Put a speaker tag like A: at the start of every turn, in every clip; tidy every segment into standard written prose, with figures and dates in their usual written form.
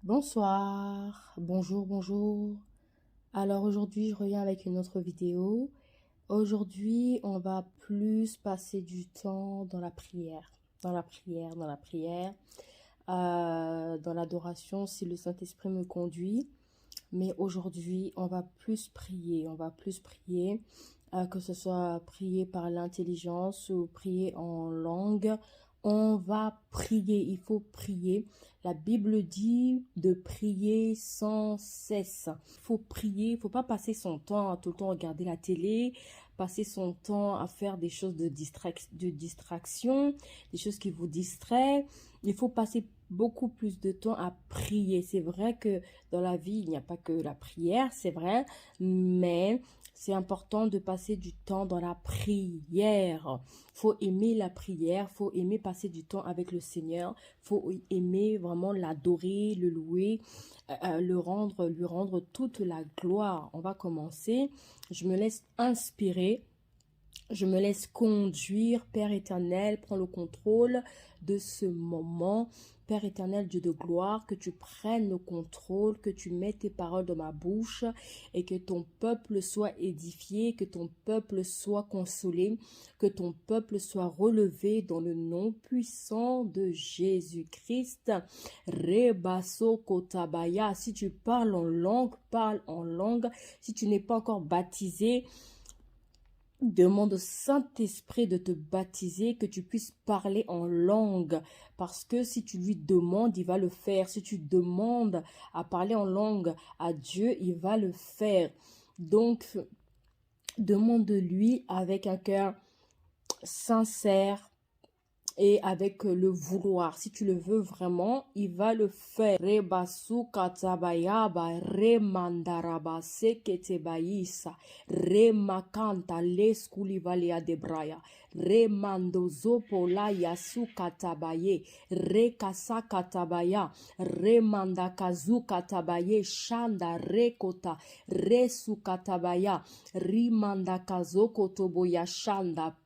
A: Bonsoir, bonjour, bonjour. Alors aujourd'hui, je reviens avec une autre vidéo. Aujourd'hui, on va plus passer du temps dans la prière, dans l'adoration si le Saint-Esprit me conduit. Mais aujourd'hui, on va plus prier, que ce soit prier par l'intelligence ou prier en langue. On va prier, il faut prier. La Bible dit de prier sans cesse. Il faut prier, il ne faut pas passer son temps à tout le temps regarder la télé, passer son temps à faire des choses de distraction, des choses qui vous distraient. Il faut passer beaucoup plus de temps à prier. C'est vrai que dans la vie, il n'y a pas que la prière, c'est vrai, mais c'est important de passer du temps dans la prière. Faut aimer la prière, faut aimer passer du temps avec le Seigneur, faut aimer vraiment l'adorer, le louer, lui rendre toute la gloire. On va commencer. Je me laisse inspirer. Je me laisse conduire, Père éternel, prends le contrôle de ce moment. Père éternel, Dieu de gloire, que tu prennes le contrôle, que tu mettes tes paroles dans ma bouche et que ton peuple soit édifié, que ton peuple soit consolé, que ton peuple soit relevé dans le nom puissant de Jésus-Christ. Rebaso kotabaya. Si tu parles en langue, parle en langue. Si tu n'es pas encore baptisé, demande au Saint-Esprit de te baptiser, que tu puisses parler en langue. Parce que si tu lui demandes, il va le faire. Si tu demandes à parler en langue à Dieu, il va le faire. Donc, demande-lui avec un cœur sincère et avec le vouloir. Si tu le veux vraiment, il va le faire. Rebasu katabayaba remandaraba seketebaisa remakanta leskulivalia debraya remandozopo la yasu katabaye rekasa katabaya remandakazu katabaye shanda rekota resu katabaya rimandakazo kotoboya shanda.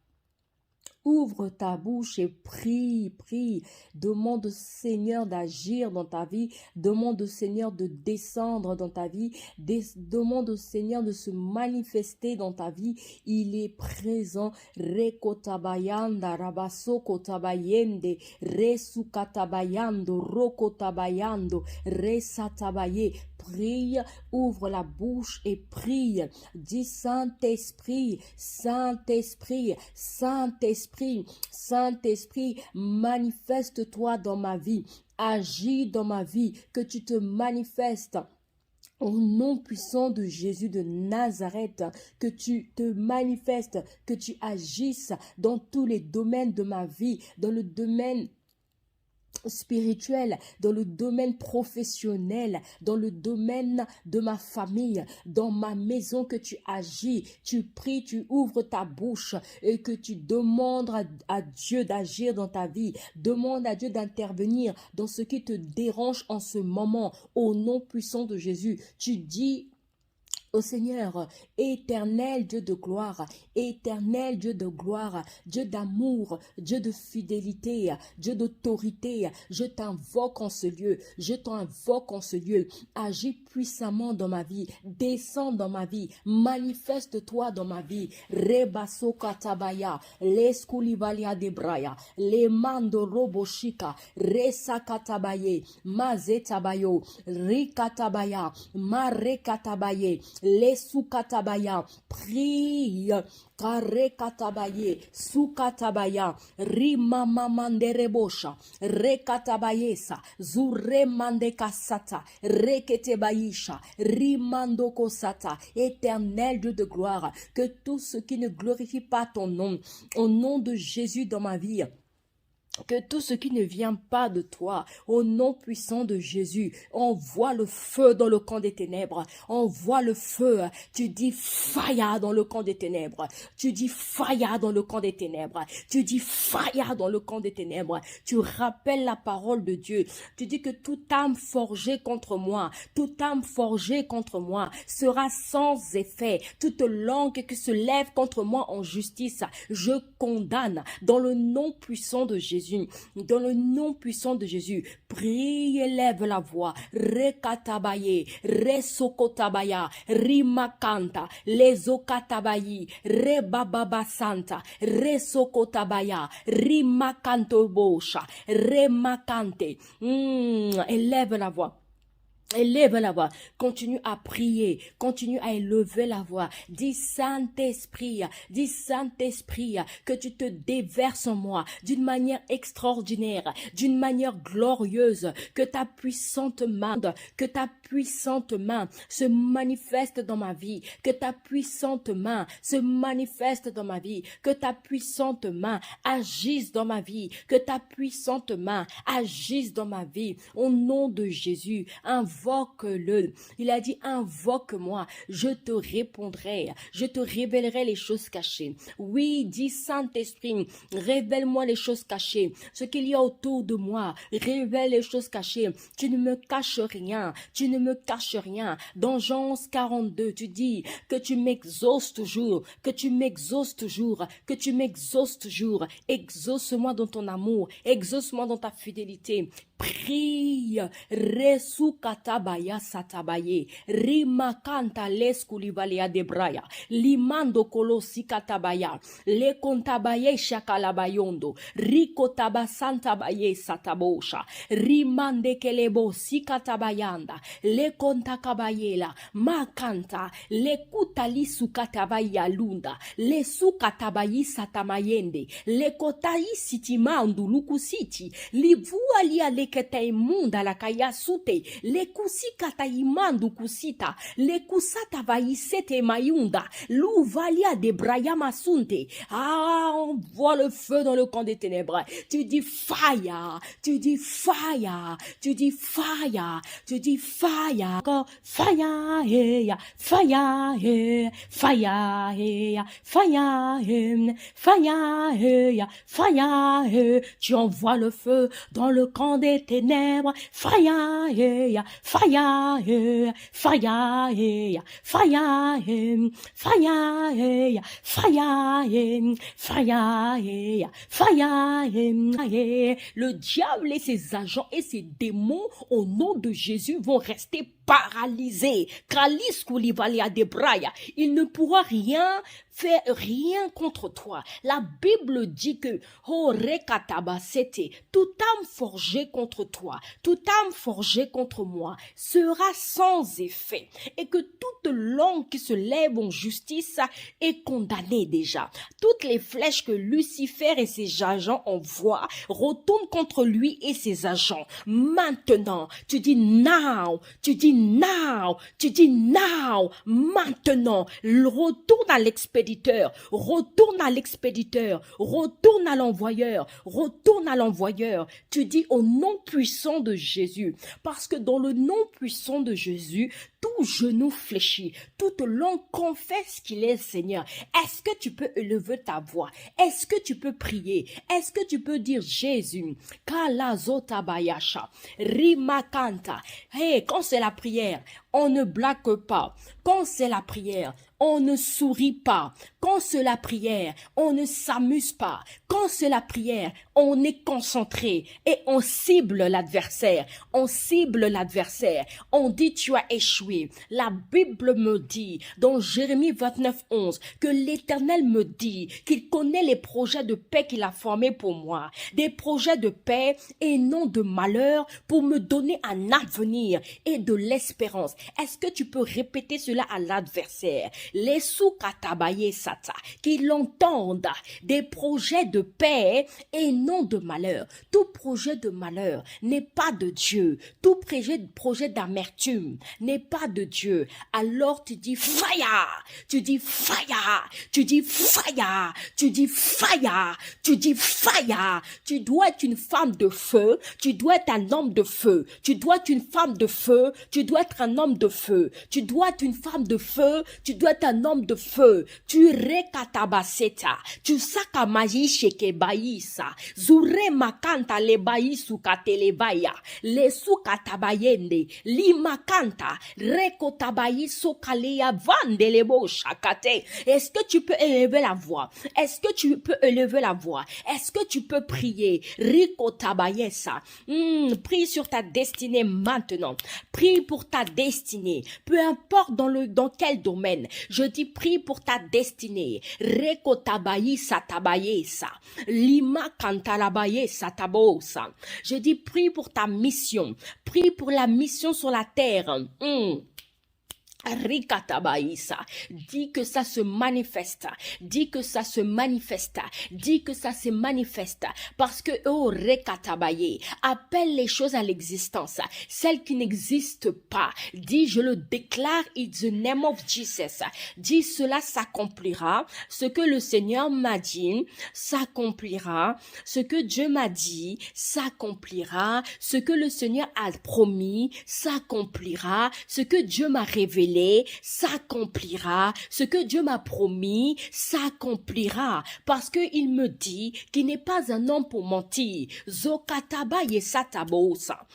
A: Ouvre ta bouche et prie, prie. Demande au Seigneur d'agir dans ta vie. Demande au Seigneur de descendre dans ta vie. Demande au Seigneur de se manifester dans ta vie. Il est présent. Rekotabayanda, rabasokotabayende, resukatabayando, rokotabayando, resatabaye. Prie, ouvre la bouche et prie. Dis Saint-Esprit, Saint-Esprit, Saint-Esprit, Saint-Esprit, manifeste-toi dans ma vie, agis dans ma vie, que tu te manifestes. Au nom puissant de Jésus de Nazareth, que tu te manifestes, que tu agisses dans tous les domaines de ma vie, dans le domaine spirituel, dans le domaine professionnel, dans le domaine de ma famille, dans ma maison, que tu agis, tu pries, tu ouvres ta bouche et que tu demandes à Dieu d'agir dans ta vie. Demande à Dieu d'intervenir dans ce qui te dérange en ce moment. Au nom puissant de Jésus, tu dis au Seigneur, éternel Dieu de gloire, éternel Dieu de gloire, Dieu d'amour, Dieu de fidélité, Dieu d'autorité, je t'invoque en ce lieu, je t'invoque en ce lieu, agis puissamment dans ma vie, descends dans ma vie, manifeste-toi dans ma vie, rebaso katabaya, leskulivalia debraya, le mando roboshika, resa katabaye, mazetabayo, rikatabaya, marekatabaye, les soukatabaya, prie, karekatabaye, soukatabaya, rimamamanderebosha, rekatabayesa, zuremandekasata, reketebaisha, rimandokosata, éternel Dieu de gloire, que tout ce qui ne glorifie pas ton nom, au nom de Jésus dans ma vie, que tout ce qui ne vient pas de toi, au nom puissant de Jésus, envoie le feu dans le camp des ténèbres, envoie le feu, tu dis fire dans le camp des ténèbres, tu dis fire dans le camp des ténèbres, tu dis fire dans le camp des ténèbres, tu rappelles la parole de Dieu, tu dis que toute âme forgée contre moi, toute âme forgée contre moi sera sans effet, toute langue qui se lève contre moi en justice, je condamne dans le nom puissant de Jésus. Jésus, dans le nom puissant de Jésus, prie, élève la voix, rekatabaye, resokotabaya, rimakanta, lezokatabayi, rebababa santa, resokotabaya, rimakanto bosha, remakante, élève la voix. Élève la voix, continue à prier, continue à élever la voix. Dis Saint-Esprit, que tu te déverses en moi d'une manière extraordinaire, d'une manière glorieuse, que ta puissante main se manifeste dans ma vie, que ta puissante main se manifeste dans ma vie, que ta puissante main agisse dans ma vie, que ta puissante main agisse dans ma vie. Au nom de Jésus, invoque-le. Il a dit, invoque-moi, je te répondrai, je te révélerai les choses cachées. Oui, dis Saint-Esprit, révèle-moi les choses cachées, ce qu'il y a autour de moi, révèle les choses cachées. Tu ne me caches rien, tu ne me caches rien. Dans Jean 42, tu dis que tu m'exauces toujours, que tu m'exauces toujours, que tu m'exauces toujours. Exauce-moi dans ton amour, exauce-moi dans ta fidélité. Prie, resukatabaya satabaye, rimakanta leskulivalia debraya, limando kolosi katabaya, le kontabaye shakalabayondo, riko tabasantabaye satabosha, rimande kelebo sikatabayanda, le kontakabayela, makanta, le kutali sukatabaya lunda, le sukatabayi satamayende, le kotai sitimandu lukusiti, livualia le keta imunda la kaya sute, le kusikata imandu kusita, le kusata vaisete mayunda, l'uvalia de brayama sunte. Ah, on voit le feu dans le camp des ténèbres. Tu dis fire, tu dis fire, tu dis fire, tu dis fire, fire, fire, fire, fire, fire, fire, tu envoies le feu dans le camp des ténèbres, fire, fire, fire, fire, fire, fire, fire. Le diable et ses agents et ses démons au nom de Jésus vont rester paralysés. Il ne pourra rien faire, rien contre toi. La Bible dit que toute âme forgée contre toi, toute âme forgée contre moi sera sans effet, et que toute langue qui se lève en justice est condamnée déjà. Toutes les flèches que Lucifer et ses agents envoient retournent contre lui et ses agents. Maintenant, tu dis now, tu dis now, tu dis now, maintenant, retourne à l'expéditeur, retourne à l'expéditeur, retourne à l'envoyeur, retourne à l'envoyeur. Tu dis au nom puissant de Jésus, parce que dans le nom puissant de Jésus, tout genou fléchit, toute langue confesse qu'il est Seigneur. Est-ce que tu peux élever ta voix? Est-ce que tu peux prier? Est-ce que tu peux dire Jésus? Kalazotabayasha, rimakanta. Hey, quand c'est la prière, on ne blague pas. Quand c'est la prière, on ne sourit pas. Quand c'est la prière, on ne s'amuse pas. Quand c'est la prière, on est concentré et on cible l'adversaire. On cible l'adversaire. On dit tu as échoué. La Bible me dit dans Jérémie 29:11 que l'Éternel me dit qu'il connaît les projets de paix qu'il a formés pour moi. Des projets de paix et non de malheur pour me donner un avenir et de l'espérance. Est-ce que tu peux répéter cela à l'adversaire? Les soukatabaye sata, qu'ils entendent des projets de paix et non de malheur. Tout projet de malheur n'est pas de Dieu. Tout projet d'amertume n'est pas de Dieu. Alors tu dis fire, tu dis fire, tu dis fire, tu dis fire, tu dis fire. Tu dois être une femme de feu, tu dois être un homme de feu, tu dois être une femme de feu, tu dois être un homme de feu, tu dois être une femme de feu, tu dois être un homme de feu. Tu rekatabaseta, tu sakamayi shekebaïsa.
B: Zure makanta lebai sukatelebaya. Le sukatabayende. Limakanta. Rekotabayi sokalea vandelebo shakate. Est-ce que tu peux élever la voix? Est-ce que tu peux élever la voix? Est-ce que tu peux prier? Rikotabayesa. Prie sur ta destinée maintenant. Prie pour ta destinée. Peu importe dans quel domaine. Je dis prie pour ta destinée. Rekotabayisa tabayesa. Lima kantalabayesa tabosa. Je dis prie pour ta mission. Prie pour la mission sur la terre. Rikatabaïsa, dis que ça se manifeste, dis que ça se manifeste, dis que ça se manifeste, parce que oh Rekatabaye, appelle les choses à l'existence, celles qui n'existent pas, dis je le déclare in the name of Jesus, dis cela s'accomplira, ce que le Seigneur m'a dit s'accomplira, ce que Dieu m'a dit s'accomplira, ce que le Seigneur a promis s'accomplira, ce que Dieu m'a révélé s'accomplira, ce que Dieu m'a promis s'accomplira, parce que il me dit qu'il n'est pas un homme pour mentir. Zokatabaye satabosa.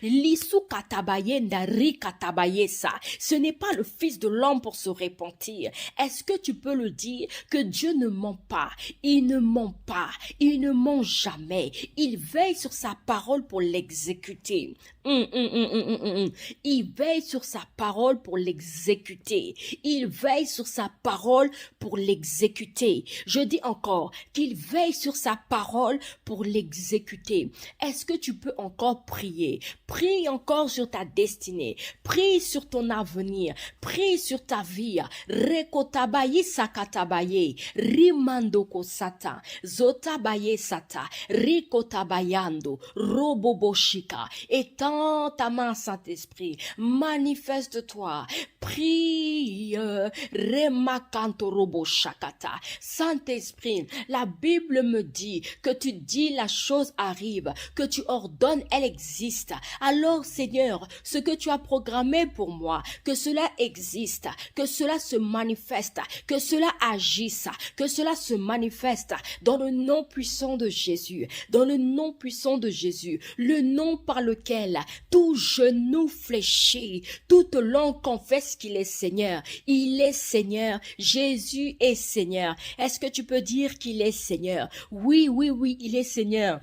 B: Lisukatabaye ndari katabayesa. Ce n'est pas le fils de l'homme pour se repentir. Est-ce que tu peux le dire que Dieu ne ment pas? Il ne ment pas. Il ne ment jamais. Il veille sur sa parole pour l'exécuter. Il veille sur sa parole pour l'exécuter. Il veille sur sa parole pour l'exécuter. Je dis encore qu'il veille sur sa parole pour l'exécuter. Est-ce que tu peux encore prier? Prie encore sur ta destinée. Prie sur ton avenir. Prie sur ta vie. Rekotabayi sakatabaye. Rimandoko sata. Zotabaye sata. Rikotabayando. Roboboshika. Étends ta main, Saint-Esprit, manifeste-toi, prie, remakanto robo shakata. Saint-Esprit, la Bible me dit que tu dis la chose arrive, que tu ordonnes, elle existe. Alors, Seigneur, ce que tu as programmé pour moi, que cela existe, que cela se manifeste, que cela agisse, que cela se manifeste dans le nom puissant de Jésus, dans le nom puissant de Jésus, le nom par lequel tout genou fléchit, toute langue confesse qu'il est Seigneur. Il est Seigneur. Jésus est Seigneur. Est-ce que tu peux dire qu'il est Seigneur? Oui, oui, oui, il est Seigneur.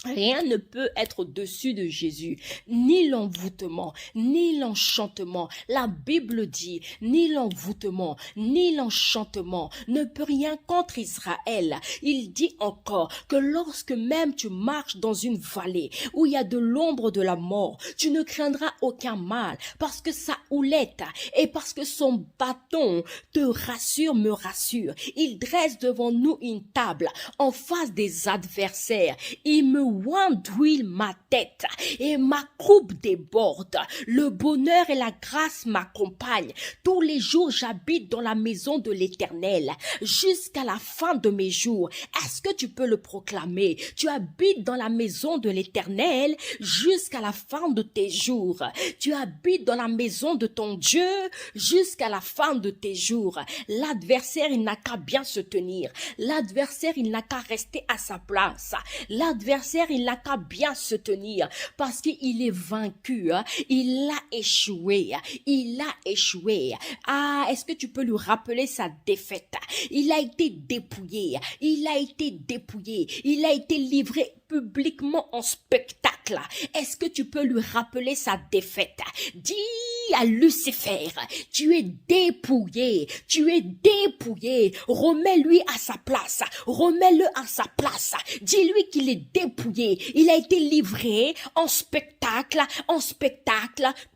B: Rien ne peut être au-dessus de Jésus, ni l'envoûtement, ni l'enchantement. La Bible dit, ni l'envoûtement, ni l'enchantement ne peut rien contre Israël. Il dit encore que lorsque même tu marches dans une vallée où il y a de l'ombre de la mort, tu ne craindras aucun mal parce que sa houlette et parce que son bâton te rassure, me rassure. Il dresse devant nous une table en face des adversaires. Il me oint d'huile ma tête et ma coupe déborde. Le bonheur et la grâce m'accompagnent. Tous les jours, j'habite dans la maison de l'Éternel jusqu'à la fin de mes jours. Est-ce que tu peux le proclamer? Tu habites dans la maison de l'Éternel jusqu'à la fin de tes jours. Tu habites dans la maison de ton Dieu jusqu'à la fin de tes jours. L'adversaire, il n'a qu'à bien se tenir. L'adversaire, il n'a qu'à rester à sa place. L'adversaire, il n'a qu'à bien se tenir parce qu'il est vaincu. Il a échoué. Il a échoué. Ah, est-ce que tu peux lui rappeler sa défaite? Il a été dépouillé. Il a été dépouillé. Il a été livré publiquement en spectacle. Est-ce que tu peux lui rappeler sa défaite? Dis à Lucifer, tu es dépouillé, tu es dépouillé. Remets-lui à sa place, remets-le à sa place. Dis-lui qu'il est dépouillé. Il a été livré en spectacle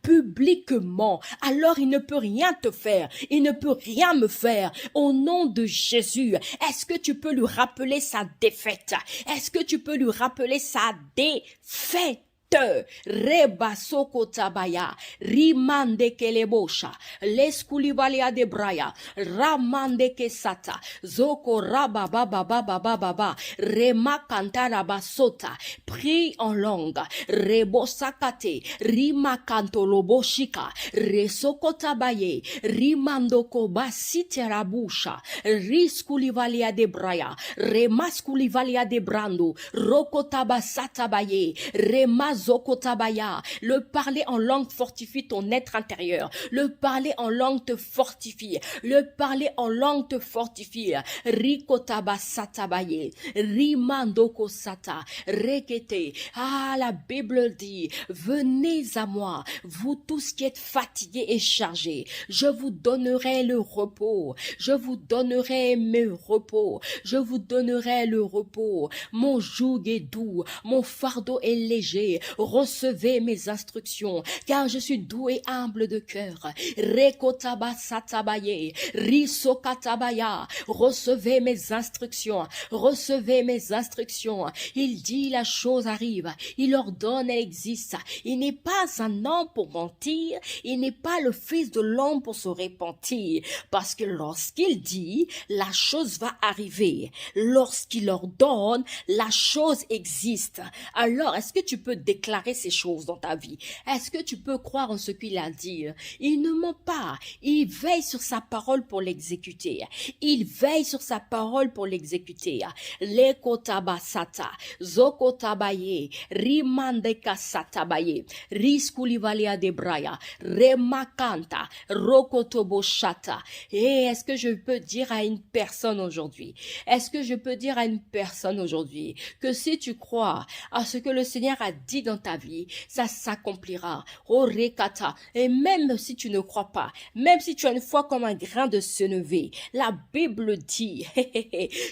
B: publiquement. Alors il ne peut rien te faire, il ne peut rien me faire. Au nom de Jésus, est-ce que tu peux lui rappeler sa défaite? Est-ce que tu peux lui rappeler sa défaite? te reba soko tabaya rimande kelebosha leskulivalia de braya ramande kesata zoko raba baba baba baba ba rema kantara basota prie en langue rebosakate rima kantoloboshika resoko tabaye rimandoko basiterabusha riskulivalia de braya remaskulivalia de brando rokotabasatabaye remazokotabaya. Le parler en langue fortifie ton être intérieur. Le parler en langue te fortifie. Le parler en langue te fortifie. Rikotabasatabaye rimandoko sata rekete. Ah, la Bible dit, venez à moi, vous tous qui êtes fatigués et chargés, je vous donnerai le repos, je vous donnerai mes repos, je vous donnerai le repos. Mon joug est doux, mon fardeau est léger. Recevez mes instructions, car je suis doux et humble de cœur. Rekotabasatabaye, risokatabaya. Recevez mes instructions, recevez mes instructions. Il dit la chose arrive, il ordonne, elle existe. Il n'est pas un homme pour mentir, il n'est pas le fils de l'homme pour se repentir, parce que lorsqu'il dit, la chose va arriver. Lorsqu'il ordonne, la chose existe. Alors, est-ce que tu peux déclarer ces choses dans ta vie? Est-ce que tu peux croire en ce qu'il a dit? Il ne ment pas. Il veille sur sa parole pour l'exécuter. Il veille sur sa parole pour l'exécuter. Lekotabasata, zokotabaye, rimandekasatabaye, riskulivalia de braya, remakanta, rokotoboshata. Et est-ce que je peux dire à une personne aujourd'hui? Est-ce que je peux dire à une personne aujourd'hui que si tu crois à ce que le Seigneur a dit dans ta vie, ça s'accomplira. Oh rekata. Et même si tu ne crois pas, même si tu as une foi comme un grain de sénévé, la Bible dit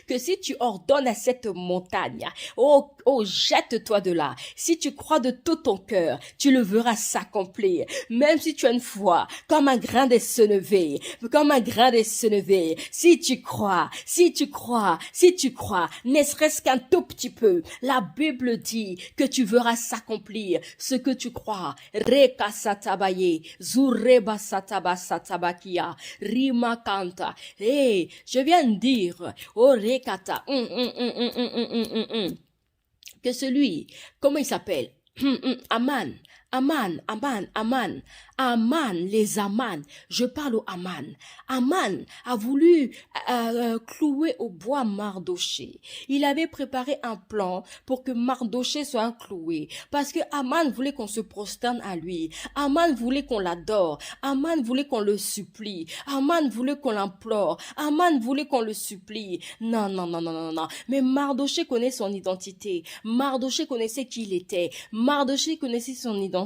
B: que si tu ordonnes à cette montagne, oh jette-toi de là. Si tu crois de tout ton cœur, tu le verras s'accomplir. Même si tu as une foi comme un grain de sénévé, comme un grain de sénévé, si tu crois, ne serait-ce qu'un tout petit peu, la Bible dit que tu verras s'accomplir ce que tu crois. Reka satabaye, zureba satabasatabakia, rimakanta. Hey, je viens de dire, oh rekata, que celui, comment il s'appelle? Aman. Aman, les Aman. Je parle au Aman. Aman a voulu clouer au bois Mardoché. Il avait préparé un plan pour que Mardoché soit cloué. Parce que Aman voulait qu'on se prosterne à lui. Aman voulait qu'on l'adore. Aman voulait qu'on le supplie. Aman voulait qu'on l'implore. Aman voulait qu'on le supplie. Non. Mais Mardoché connaît son identité. Mardoché connaissait qui il était. Mardoché connaissait son identité.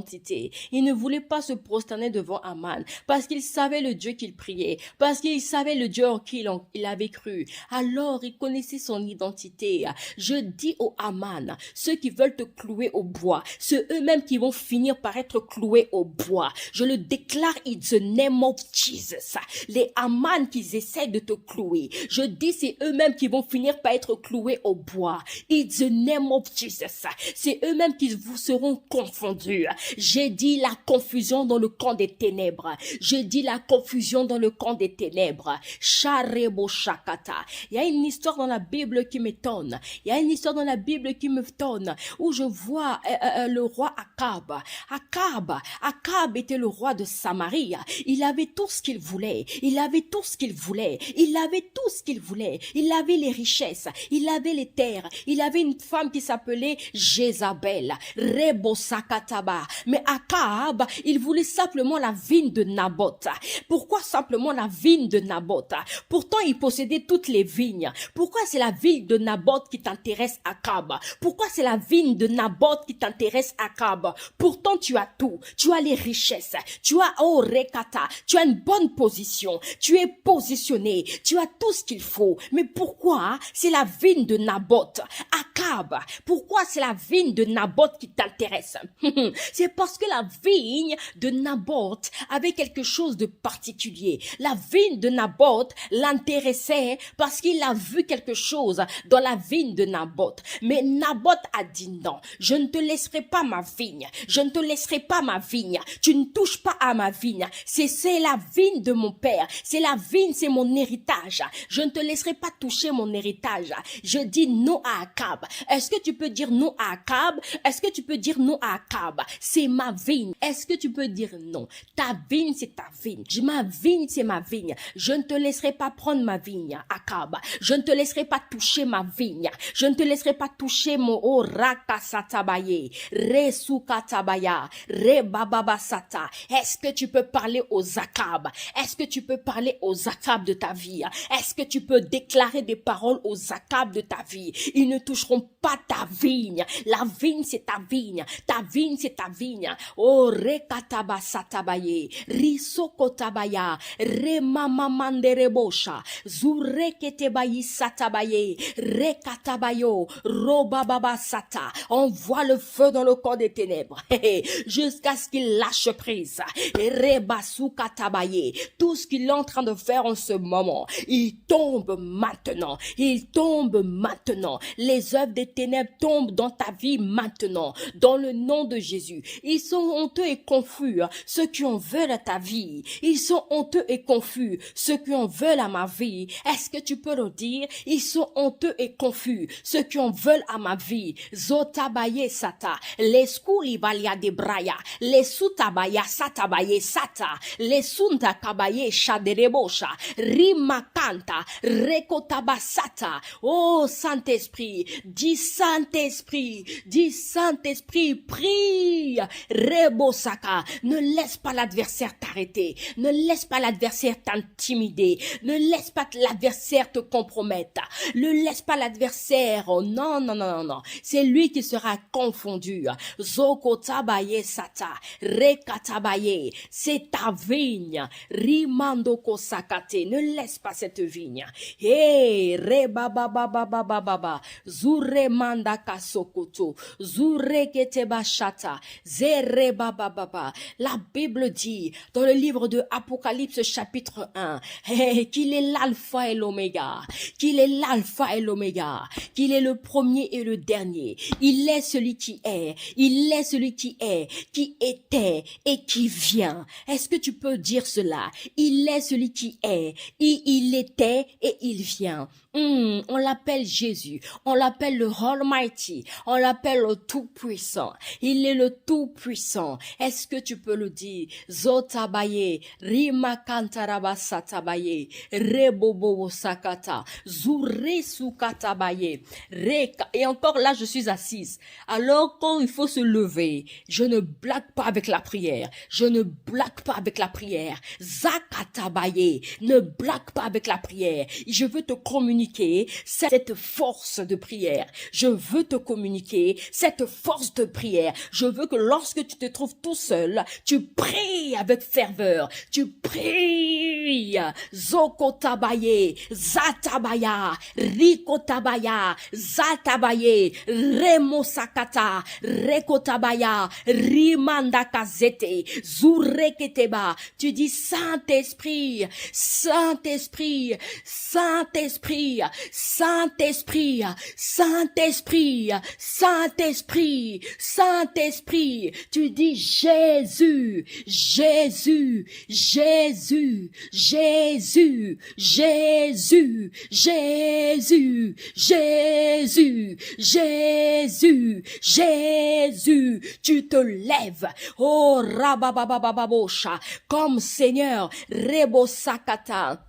B: Il ne voulait pas se prosterner devant Aman parce qu'il savait le Dieu qu'il priait, parce qu'il savait le Dieu en qui il avait cru. Alors il connaissait son identité. Je dis au Aman, ceux qui veulent te clouer au bois, ceux eux-mêmes qui vont finir par être cloués au bois, je le déclare in the name of Jesus. Les Aman qui essaient de te clouer, je dis c'est eux-mêmes qui vont finir par être cloués au bois. In the name of Jesus. C'est eux-mêmes qui vous seront confondus. J'ai dit la confusion dans le camp des ténèbres. Je dis la confusion dans le camp des ténèbres. Sharebo Shakata. Il y a une histoire dans la Bible qui m'étonne. Il y a une histoire dans la Bible qui m'étonne où je vois le roi Akab. Akab était le roi de Samarie. Il avait tout ce qu'il voulait. Il avait les richesses. Il avait les terres. Il avait une femme qui s'appelait Jézabel. Rebo Sakataba. Mais Akab, il voulait simplement la vigne de Naboth. Pourquoi simplement la vigne de Naboth? Pourtant, il possédait toutes les vignes. Pourquoi c'est la vigne de Naboth qui t'intéresse, Akab? Pourquoi c'est la vigne de Naboth qui t'intéresse, Akab? Pourtant, tu as tout. Tu as les richesses. Tu as, Rekata, tu as une bonne position. Tu es positionné. Tu as tout ce qu'il faut. Mais pourquoi c'est la vigne de Naboth? Akab, pourquoi c'est la vigne de Naboth qui t'intéresse? C'est parce que la vigne de Naboth avait quelque chose de particulier. La vigne de Naboth l'intéressait parce qu'il a vu quelque chose dans la vigne de Naboth. Mais Naboth a dit non, je ne te laisserai pas ma vigne, je ne te laisserai pas ma vigne, tu ne touches pas à ma vigne, c'est la vigne de mon père, c'est la vigne, c'est mon héritage, je ne te laisserai pas toucher mon héritage. Je dis non à Akab. Est-ce que tu peux dire non à Akab? Est-ce que tu peux dire non à Akab? C'est ma vigne. Est-ce que tu peux dire non? Ta vigne, c'est ta vigne. Ma vigne, c'est ma vigne. Je ne te laisserai pas prendre ma vigne, Akab. Je ne te laisserai pas toucher ma vigne. Je ne te laisserai pas toucher mon Rakasatabaye, Resukatabaya, Rebababasata. Est-ce que tu peux parler aux Akab? Est-ce que tu peux parler aux Akab de ta vie? Est-ce que tu peux déclarer des paroles aux Akab de ta vie? Ils ne toucheront pas ta vigne. La vigne, c'est ta vigne. Ta vigne, c'est ta vigne. Oh, Rekatabasatabaye, Risokotabaya, Remamamanderebosha, Zureketebayi satabaye, Rekatabayo, Robababasata. Envoie le feu dans le corps des ténèbres, jusqu'à ce qu'il lâche prise. Rebasukatabaye. Tout ce qu'il est en train de faire en ce moment, il tombe maintenant. Il tombe maintenant. Les œuvres des ténèbres tombent dans ta vie maintenant. Dans le nom de Jésus. Ils sont honteux et confus, ceux qui en veulent à ta vie. Ils sont honteux et confus, ceux qui en veulent à ma vie. Est-ce que tu peux le dire? Ils sont honteux et confus, ceux qui en veulent à ma vie. Zotabaye sata, les skoulibalia de braya, les sutabaya satabaye sata, les sunta kabaye shaderebosha, rimakanta, rekotabasata. Oh Saint-Esprit, dis Saint-Esprit, dis Saint-Esprit, prie. Rebosaka, ne laisse pas l'adversaire t'arrêter, ne laisse pas l'adversaire t'intimider, ne laisse pas l'adversaire te compromettre, ne laisse pas l'adversaire, oh non, non, non, non, non, c'est lui qui sera confondu. Zoko tabaye sata, rekatabaye, c'est ta vigne, rimando kosakate, ne laisse pas cette vigne. Hey, rebababababababa, zure manda kasokoto, zure keteba shata, zere babababa. La Bible dit dans le livre de Apocalypse chapitre 1 qu'il est l'alpha et l'oméga, qu'il est l'alpha et l'oméga, qu'il est le premier et le dernier. Il est celui qui est, il est celui qui est, qui était et qui vient. Est-ce que tu peux dire cela? Il est celui qui est, il était et il vient. On l'appelle Jésus, on l'appelle le Almighty, on l'appelle le Tout-Puissant. Il est le Tout-Puissant. Est-ce que tu peux le dire? Zotabaye, Rimakantarabasatabaye, Rebobo Sakata, Zuresukatabaye, Reka. Et encore là, je suis assise. Alors quand il faut se lever, je ne blague pas avec la prière. Je ne blague pas avec la prière. Zakatabaye, ne blague pas avec la prière. Je veux te communiquer cette force de prière. Je veux te communiquer cette force de prière. Je veux que lorsque tu te trouves tout seul, tu pries avec ferveur. Tu pries. Zokotabaye, Zatabaya, Rikotabaya, Zatabaye, Remosakata, Rekotabaya, Rimandakazete, Zureketeba. Tu dis Saint-Esprit, Saint-Esprit, Saint-Esprit, Saint-Esprit, Saint-Esprit, Saint-Esprit, Saint-Esprit. Tu dis Jésus, Jésus, Jésus, Jésus, Jésus, Jésus, Jésus, Jésus, Jésus. Tu te lèves, oh Rabababababosha, comme Seigneur, Rebosakata.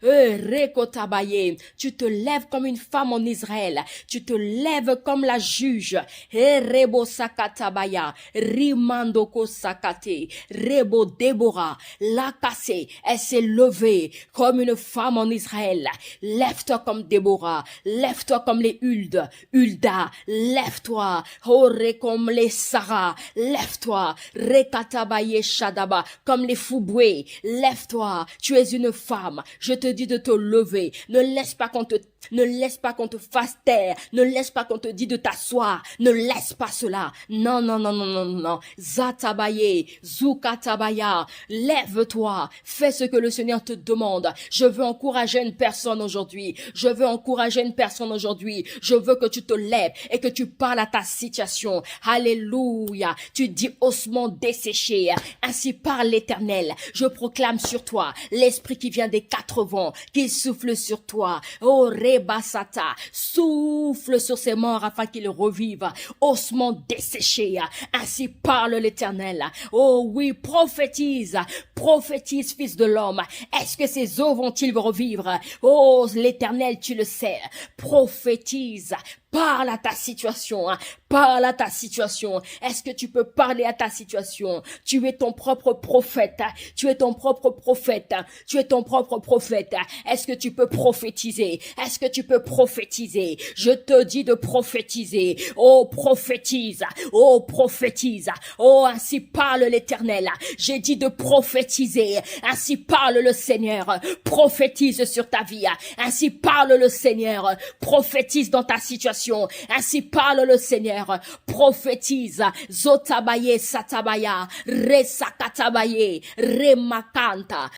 B: Rekotabaye, tu te lèves comme une femme en Israël, tu te lèves comme la juge. Rebo sakatabaya, rimandoko sakate, rebo Déborah, la cassée, elle s'est levée comme une femme en Israël. Lève-toi comme Déborah, lève-toi comme les Hulda, lève-toi, Horé comme les Sarah, lève-toi, Rekatabaye Shadaba, comme les Fouboué, lève-toi, tu es une femme. Je te dis de te lever. Ne laisse pas qu'on te Ne laisse pas qu'on te fasse taire. Ne laisse pas qu'on te dise de t'asseoir. Ne laisse pas cela. Non, non, non, non, non, non. Zatabaye, Zukatabaya. Lève-toi. Fais ce que le Seigneur te demande. Je veux encourager une personne aujourd'hui. Je veux encourager une personne aujourd'hui. Je veux que tu te lèves et que tu parles à ta situation. Alléluia. Tu dis ossements desséchés. Ainsi parle l'Éternel. Je proclame sur toi l'esprit qui vient des quatre vents, qu'il souffle sur toi. Oh, Rebasata, souffle sur ces morts afin qu'ils revivent. Ossements desséchés. Ainsi parle l'Éternel. Oh oui, prophétise, prophétise, fils de l'homme. Est-ce que ces eaux vont-ils revivre? Oh, l'Éternel, tu le sais. Prophétise. Parle à ta situation, hein. Parle à ta situation. Est-ce que tu peux parler à ta situation? Tu es ton propre prophète. Hein. Tu es ton propre prophète. Hein. Tu es ton propre prophète. Hein. Est-ce que tu peux prophétiser? Est-ce que tu peux prophétiser? Je te dis de prophétiser. Oh, prophétise. Oh, prophétise. Oh, ainsi parle l'Éternel. J'ai dit de prophétiser. Ainsi parle le Seigneur. Prophétise sur ta vie. Ainsi parle le Seigneur. Prophétise dans ta situation. Ainsi parle le Seigneur. Prophétise. Zotabaye satabaya. Resakatabaye. Remakanta.